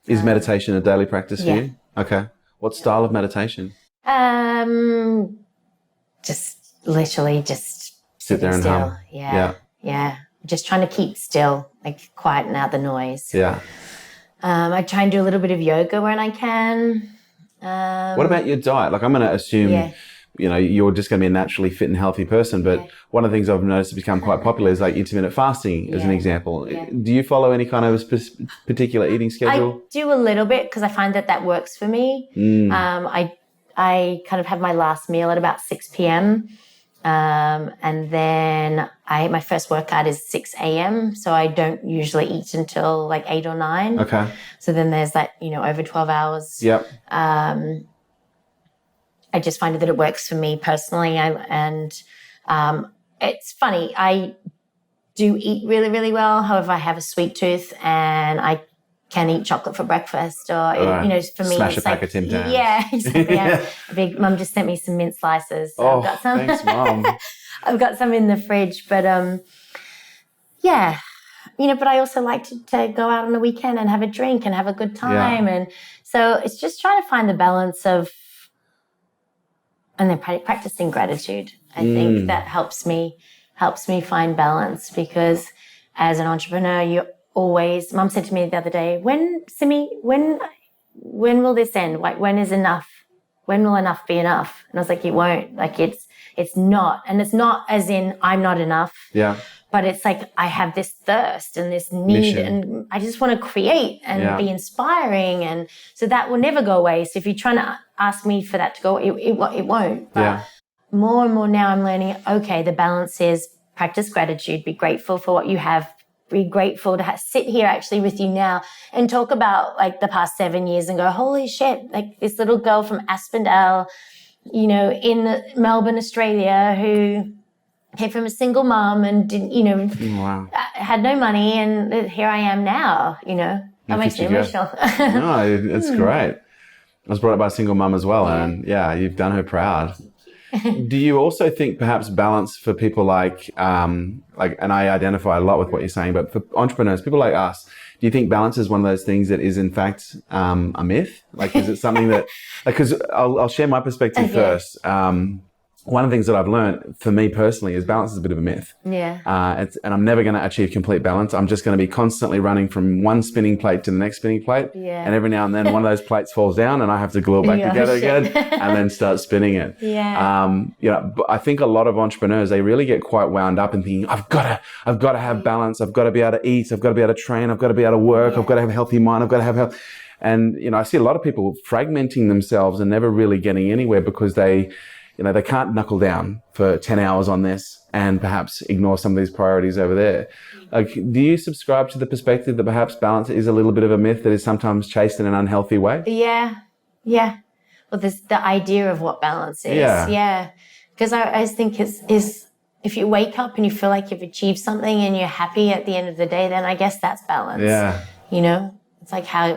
Is meditation a daily practice for you? Okay. What style of meditation? Just literally just sit there and still. hum. Yeah. Just trying to keep still, like quieten out the noise. Yeah. I try and do a little bit of yoga when I can. What about your diet? Like, I'm going to assume, you know, you're just going to be a naturally fit and healthy person. But one of the things I've noticed has become quite popular is like intermittent fasting, as an example. Yeah. Do you follow any kind of particular eating schedule? I do a little bit, because I find that works for me. I kind of have my last meal at about 6 p.m. And then my first workout is 6 a.m. So I don't usually eat until like 8 or 9. Okay. So then there's that, you know, over 12 hours. Yep. I just find that it works for me personally. It's funny. I do eat really, really well. However, I have a sweet tooth and I can eat chocolate for breakfast, or you know, for me, smash it's a pack of Tim Tams. Yeah, exactly. Mum just sent me some mint slices. So I've got some. Thanks, Mum. I've got some in the fridge, but yeah, you know. But I also like to go out on the weekend and have a drink and have a good time, and so it's just trying to find the balance of, and then practicing gratitude. I think that helps me find balance, because as an entrepreneur, Mum said to me the other day, when will this end? Like, when is enough? When will enough be enough? And I was like, it won't. Like, it's it's not. And it's not as in I'm not enough. Yeah. But it's like I have this thirst and this need and I just want to create and be inspiring. And so that will never go away. So if you're trying to ask me for that to go, it won't. But more and more now I'm learning, okay, the balance is practice gratitude, be grateful for what you have, be grateful to sit here actually with you now and talk about like the past 7 years and go, holy shit, like this little girl from Aspendale, you know, in Melbourne, Australia, who came from a single mom and didn't, you know, had no money, and here I am now, you know. That makes me emotional. No, it's great. I was brought up by a single mum as well, and you've done her proud. Do you also think perhaps balance for people like, and I identify a lot with what you're saying, but for entrepreneurs, people like us, do you think balance is one of those things that is in fact a myth? Like, is it something that, like, because I'll share my perspective first. One of the things that I've learned for me personally is balance is a bit of a myth. Yeah. And I'm never going to achieve complete balance. I'm just going to be constantly running from one spinning plate to the next spinning plate. Yeah. And every now and then one of those plates falls down and I have to glue it back together again and then start spinning it. Yeah. But I think a lot of entrepreneurs, they really get quite wound up and thinking, I've got to have balance. I've got to be able to eat. I've got to be able to train. I've got to be able to work. I've got to have a healthy mind. I've got to have health. And, you know, I see a lot of people fragmenting themselves and never really getting anywhere because they can't knuckle down for 10 hours on this and perhaps ignore some of these priorities over there. Like, do you subscribe to the perspective that perhaps balance is a little bit of a myth that is sometimes chased in an unhealthy way? Yeah. Yeah. Well, there's the idea of what balance is. Yeah. Because I always think is if you wake up and you feel like you've achieved something and you're happy at the end of the day, then I guess that's balance. Yeah. You know, it's like how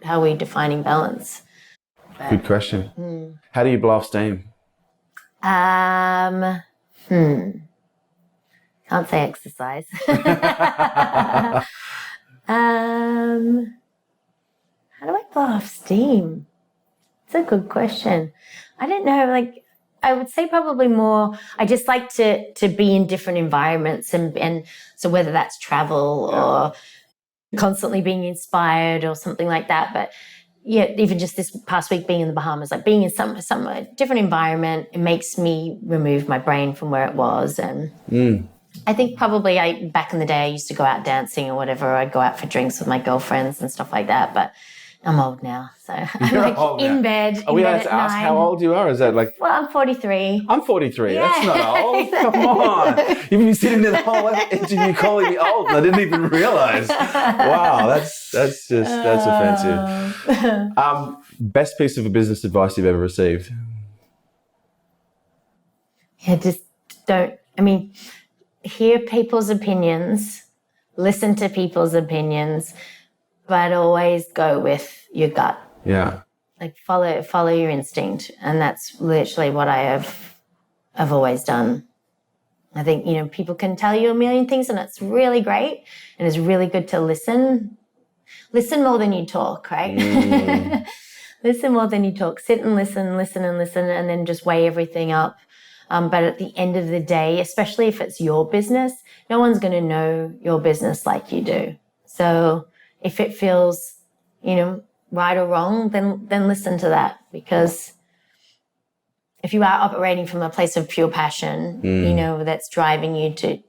are we defining balance? Good question. How do you blow off steam? Can't say exercise. How do I blow off steam? It's a good question. I don't know, like, I would say probably more, I just like to be in different environments and so whether that's travel or constantly being inspired or something like that, but even just this past week being in the Bahamas, like being in some different environment, it makes me remove my brain from where it was. And I think probably back in the day I used to go out dancing or whatever. I'd go out for drinks with my girlfriends and stuff like that. But I'm old now, so I'm like in bed. Are we allowed to ask how old you are? Is that like? Well, I'm 43. I'm 43. Yeah. That's not old. Come on. You've been sitting there the whole interview calling me old, and I didn't even realize. Wow, that's offensive. Best piece of business advice you've ever received? Yeah, just don't. I mean, hear people's opinions, listen to people's opinions, but always go with your gut. Yeah. Like follow your instinct. And that's literally what I've always done. I think, you know, people can tell you a million things and it's really great. And it's really good to listen. Listen more than you talk, right? Listen more than you talk. Sit and listen, and then just weigh everything up. But at the end of the day, especially if it's your business, no one's going to know your business like you do. So if it feels, you know, right or wrong, then listen to that. Because if you are operating from a place of pure passion, you know, that's driving you to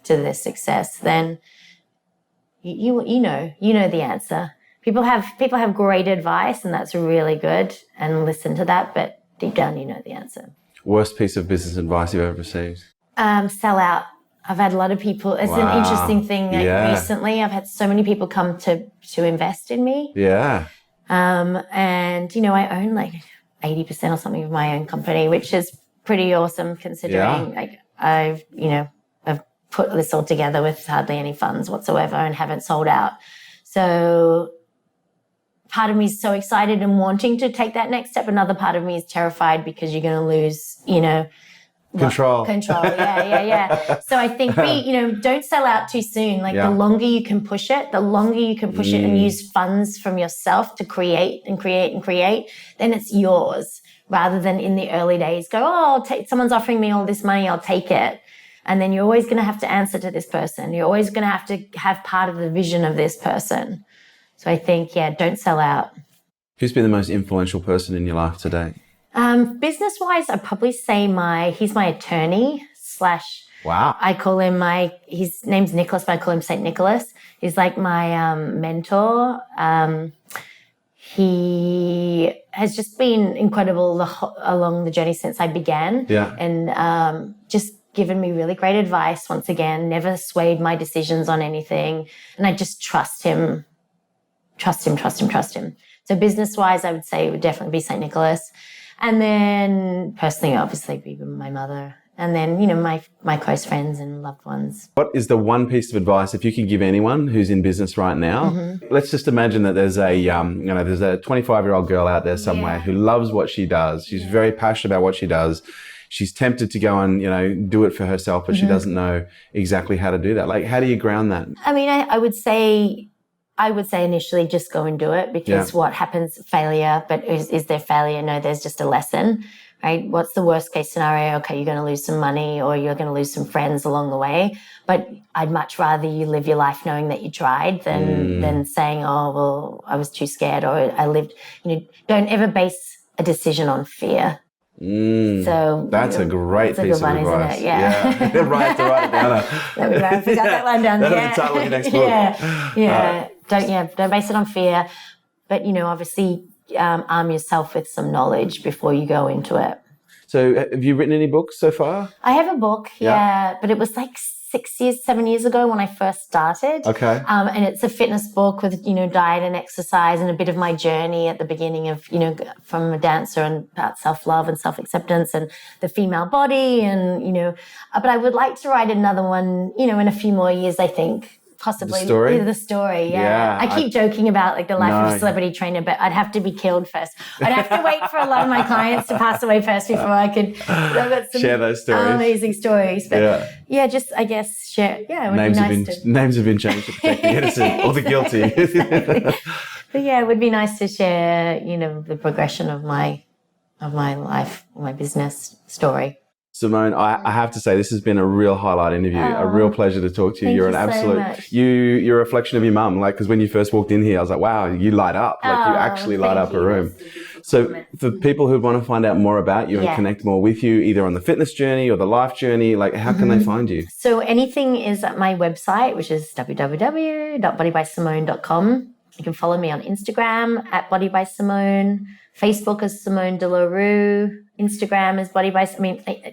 the success, then you know the answer. People have great advice, and that's really good, and listen to that. But deep down, you know the answer. Worst piece of business advice you've ever received? Sell out. I've had a lot of people. It's an interesting thing. Recently, I've had so many people come to invest in me. Yeah. And you know, I own like 80% or something of my own company, which is pretty awesome considering like I've put this all together with hardly any funds whatsoever and haven't sold out. So part of me is so excited and wanting to take that next step. Another part of me is terrified because you're going to lose, you know, Control. Yeah. So I think don't sell out too soon. Like the longer you can push it, and use funds from yourself to create, then it's yours rather than in the early days go, someone's offering me all this money, I'll take it. And then you're always going to have to answer to this person. You're always going to have part of the vision of this person. So I think, don't sell out. Who's been the most influential person in your life today? Business-wise, I'd probably say he's my attorney / Wow. I call him his name's Nicholas, but I call him St. Nicholas. He's like my mentor. He has just been incredible along the journey since I began. Yeah. And just given me really great advice once again, never swayed my decisions on anything. And I just trust him. So business-wise, I would say it would definitely be St. Nicholas. And then personally, obviously, be my mother. And then, my close friends and loved ones. What is the one piece of advice, if you could give anyone who's in business right now? Let's just imagine that there's a 25-year-old girl out there somewhere who loves what she does. She's very passionate about what she does. She's tempted to go and, do it for herself, but she doesn't know exactly how to do that. Like, how do you ground that? I mean, I would say initially just go and do it, because what happens, failure, but is there failure? No, there's just a lesson. Right? What's the worst case scenario? Okay, you're going to lose some money or you're going to lose some friends along the way. But I'd much rather you live your life knowing that you tried than saying, oh, well, I was too scared or I lived. Don't ever base a decision on fear. So that's a great piece of one, advice. Isn't it? Yeah. Right, to write it down. There we go. I forgot that one down. That'll be the title of your next book. Don't base it on fear. But obviously, arm yourself with some knowledge before you go into it. So have you written any books so far? I have a book, but it was like 7 years ago when I first started. Okay. And it's a fitness book with, diet and exercise and a bit of my journey at the beginning of, from a dancer and about self-love and self-acceptance and the female body and, but I would like to write another one, in a few more years, I think. Possibly the story, yeah. I keep joking about like the life of a celebrity trainer, but I'd have to be killed first. I'd have to wait for a lot of my clients to pass away first before I could share those stories. Amazing stories. But just I guess share. Yeah, it would be nice names have been changed to protect the innocent or the guilty. Exactly. But yeah, it would be nice to share, the progression of my life, my business story. Simone, I have to say this has been a real highlight interview. A real pleasure to talk to you. You're an absolute. You're a reflection of your mum. Like, because when you first walked in here, I was like, wow, you light up. Like, you actually light up a room. So for people who want to find out more about you and connect more with you, either on the fitness journey or the life journey, like, how can they find you? So anything is at my website, which is www.bodybysimone.com. You can follow me on Instagram at bodybysimone, Facebook as Simone De La Rue, Instagram is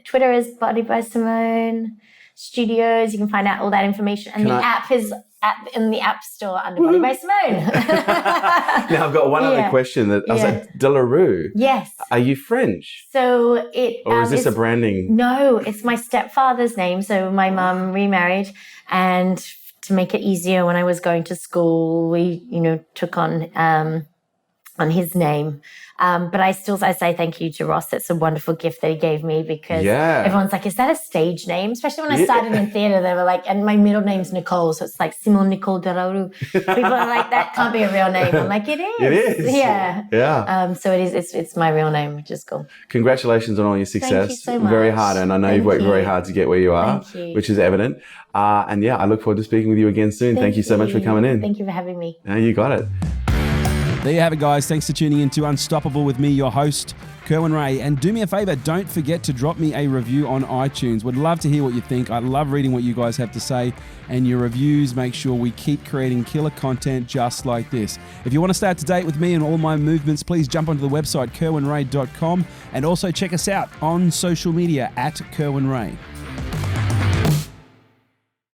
Twitter is Body by Simone, Studios. You can find out all that information. And app is in the App Store under Body by Simone. Now, I've got one other question. I was like, De La Rue? Yes. Are you French? So Or is this a branding? No, it's my stepfather's name. So my mum remarried, and to make it easier, when I was going to school, we, took on his name. But I say thank you to Ross. It's a wonderful gift that he gave me, because everyone's like, is that a stage name? Especially when I started in theatre, they were like, and my middle name's Nicole, so it's like Simone Nicole De La Rue. People are like, that can't be a real name. I'm like, it is. It is. Yeah. Yeah. So it is. It's my real name, which is cool. Congratulations on all your success. Thank you so much. Very hard, and I know you've worked very hard to get where you are, which is evident. And I look forward to speaking with you again soon. Thank you so much for coming in. Thank you for having me. No, you got it. There you have it, guys. Thanks for tuning in to Unstoppable with me, your host, Kerwin Ray. And do me a favor, don't forget to drop me a review on iTunes. Would love to hear what you think. I love reading what you guys have to say. And your reviews make sure we keep creating killer content just like this. If you want to stay up to date with me and all my movements, please jump onto the website, kerwinray.com. And also check us out on social media at Kerwin Ray.